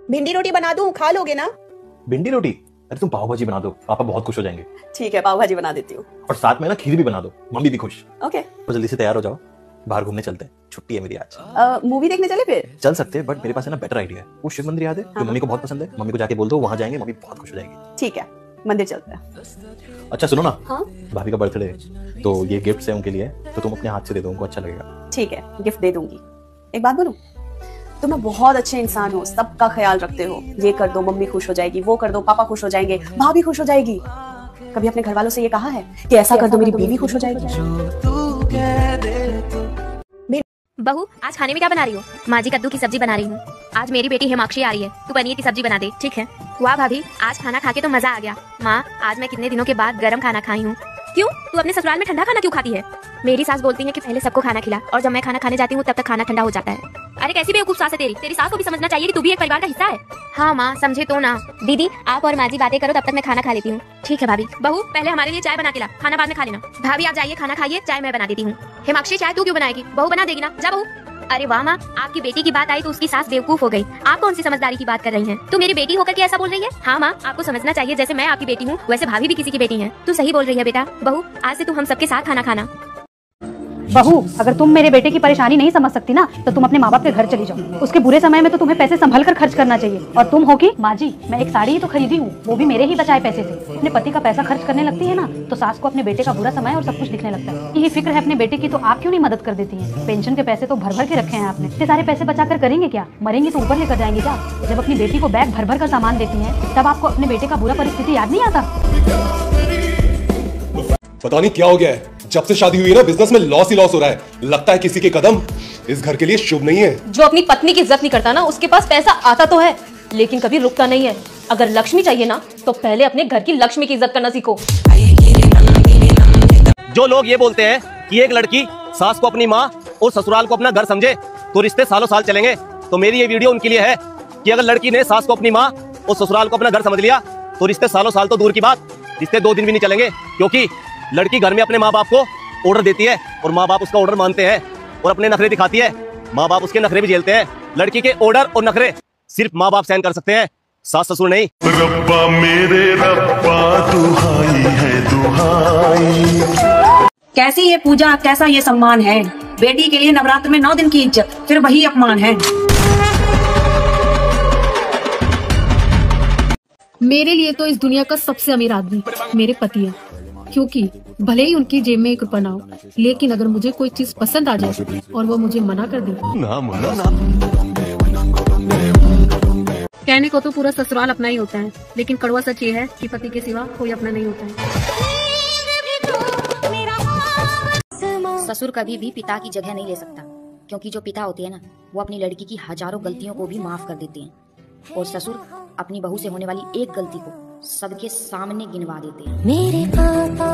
भिंडी रोटी बना दूं, खा लोगे ना? भिंडी रोटी? अरे तुम पाव भाजी बना दो, पापा बहुत खुश हो जाएंगे। ठीक है, पाव भाजी बना देती हूँ। और साथ में ना खीर भी बना दो, मम्मी भी खुश। ओके। तो जल्दी से तैयार हो जाओ, बाहर घूमने चलते हैं, छुट्टी है मेरी आज। मूवी देखने चले फिर? चल सकते हैं, बट मेरे पास है ना बेटर आइडिया है। वो शिव मंदिर याद है जो मम्मी को बहुत पसंद है? मम्मी को जाके बोल दो, वहां जाएंगे, मम्मी बहुत खुश हो जाएगी। ठीक है, मंदिर चलते हैं। अच्छा सुनो ना, हाँ? भाभी का बर्थडे है तो ये गिफ्ट है उनके लिए, तो तुम अपने हाथ से दे दो, उनको अच्छा लगेगा। ठीक है, गिफ्ट दे दूंगी। एक बात बोलूं, तुम बहुत अच्छे इंसान हो, सबका ख्याल रखते हो। ये कर दो मम्मी खुश हो जाएगी, वो कर दो पापा खुश हो जाएंगे, भाभी खुश हो जाएगी। कभी अपने घर वालों से ये कहा है कि ऐसा कर दो मेरी बीवी खुश हो जाएगी? बहू, आज खाने में क्या बना रही हो? माँ जी कद्दू की सब्जी बना रही हूँ। आज मेरी बेटी हिमाक्षी आ रही है, तू पनीर की सब्जी बना दे, ठीक है? वाह भाभी, आज खाना खा के तो मजा आ गया। माँ, आज मैं कितने दिनों के बाद गरम खाना खाई हूँ। क्यों? तू अपने ससुराल में ठंडा खाना क्यों खाती है? मेरी सास बोलती है कि पहले सबको खाना खिला, और जब मैं खाना खाने जाती हूँ तब तक खाना ठंडा हो जाता है। अरे कैसी बेवकूफ सास है तेरी सास को भी समझना चाहिए कि तू भी एक परिवार का हिस्सा है। हाँ माँ, समझे तो ना। दीदी, आप और माँ जी बातें करो, तब तक मैं खाना खा लेती हूँ। ठीक है भाभी। बहू, पहले हमारे लिए चाय बना के ला, खाना बाद में खा लेना। भाभी आप जाइए, खाना खाइए, चाय मैं बना देती हूँ। हिमाक्षी, चाय तू क्यों बनाएगी? बहू बना देगी ना, जा बहू। अरे वाह माँ, आपकी बेटी की बात आई तो उसकी सास बेवकूफ हो गई। आप कौन सी समझदारी की बात कर रही हैं? तू मेरी बेटी होकर के ऐसा बोल रही है? हाँ माँ, आपको समझना चाहिए, जैसे मैं आपकी बेटी हूँ वैसे भाभी भी किसी की बेटी है। तू सही बोल रही है बेटा। बहू, आज से तू हम सबके साथ खाना खाना। बहू, अगर तुम मेरे बेटे की परेशानी नहीं समझ सकती ना, तो तुम अपने माँ बाप के घर चली जाओ। उसके बुरे समय में तो तुम्हें पैसे संभल कर खर्च करना चाहिए। और तुम हो कि माँ जी, मैं एक साड़ी ही तो खरीदी हूँ, वो भी मेरे ही बचाए पैसे से। अपने पति का पैसा खर्च करने लगती है ना, तो सास को अपने बेटे का बुरा समय और सब कुछ दिखने लगता है। यही फिक्र है अपने बेटे की, तो आप क्यों नहीं मदद कर देती हैं? पेंशन के पैसे तो भर भर के रखे हैं आपने, इतने सारे पैसे बचा कर करेंगे क्या? मरेंगे तो ऊपर लेकर जाएंगे क्या? जब अपनी बेटी को बैग भर भर कर सामान देती हैं, तब आपको अपने बेटे का बुरा परिस्थिति याद नहीं आता? पता नहीं क्या हो गया है, जब से शादी हुई है ना बिजनेस में लॉस ही लॉस हो रहा है। लगता है किसी के कदम इस घर के लिए शुभ नहीं है। जो अपनी पत्नी की इज्जत नहीं करता ना, उसके पास पैसा आता तो है लेकिन कभी रुकता नहीं है। अगर लक्ष्मी चाहिए ना, तो पहले अपने घर की लक्ष्मी की इज्जत करना सीखो। जो लोग ये बोलते हैं कि एक लड़की सास को अपनी माँ और ससुराल को अपना घर समझे तो रिश्ते सालों साल चलेंगे, तो मेरी ये वीडियो उनके लिए है कि अगर लड़की ने सास को अपनी माँ और ससुराल को अपना घर समझ लिया तो रिश्ते सालों साल तो दूर की बात, रिश्ते 2 दिन भी नहीं चलेंगे। क्योंकि लड़की घर में अपने माँ बाप को ऑर्डर देती है और माँ बाप उसका ऑर्डर मानते हैं और अपने नखरे दिखाती है। माँ बाप उसके नखरे भी झेलते हैं। लड़की के ऑर्डर और नखरे सिर्फ माँ बाप सहन कर सकते हैं, सास ससुर नहीं। रब्बा मेरे रब्बा, दुहाई है दुहाई। कैसी ये पूजा, कैसा ये सम्मान है? बेटी के लिए नवरात्र में 9 दिन की इज्जत, फिर वही अपमान है। मेरे लिए तो इस दुनिया का सबसे अमीर आदमी मेरे पति है, क्योंकि भले ही उनकी जेब में 1 रुपया ना हो, लेकिन अगर मुझे कोई चीज पसंद आ जाए और वो मुझे मना कर दे, कहने को तो पूरा ससुराल अपना ही होता है, लेकिन कड़वा सच ये है कि पति के सिवा कोई अपना नहीं होता है। ससुर कभी भी पिता की जगह नहीं ले सकता, क्योंकि जो पिता होते हैं ना, वो अपनी लड़की की हजारों गलतियों को भी माफ कर देते हैं, और ससुर अपनी बहू से होने वाली एक गलती को सबके सामने गिनवा देते हैं। मेरे पापा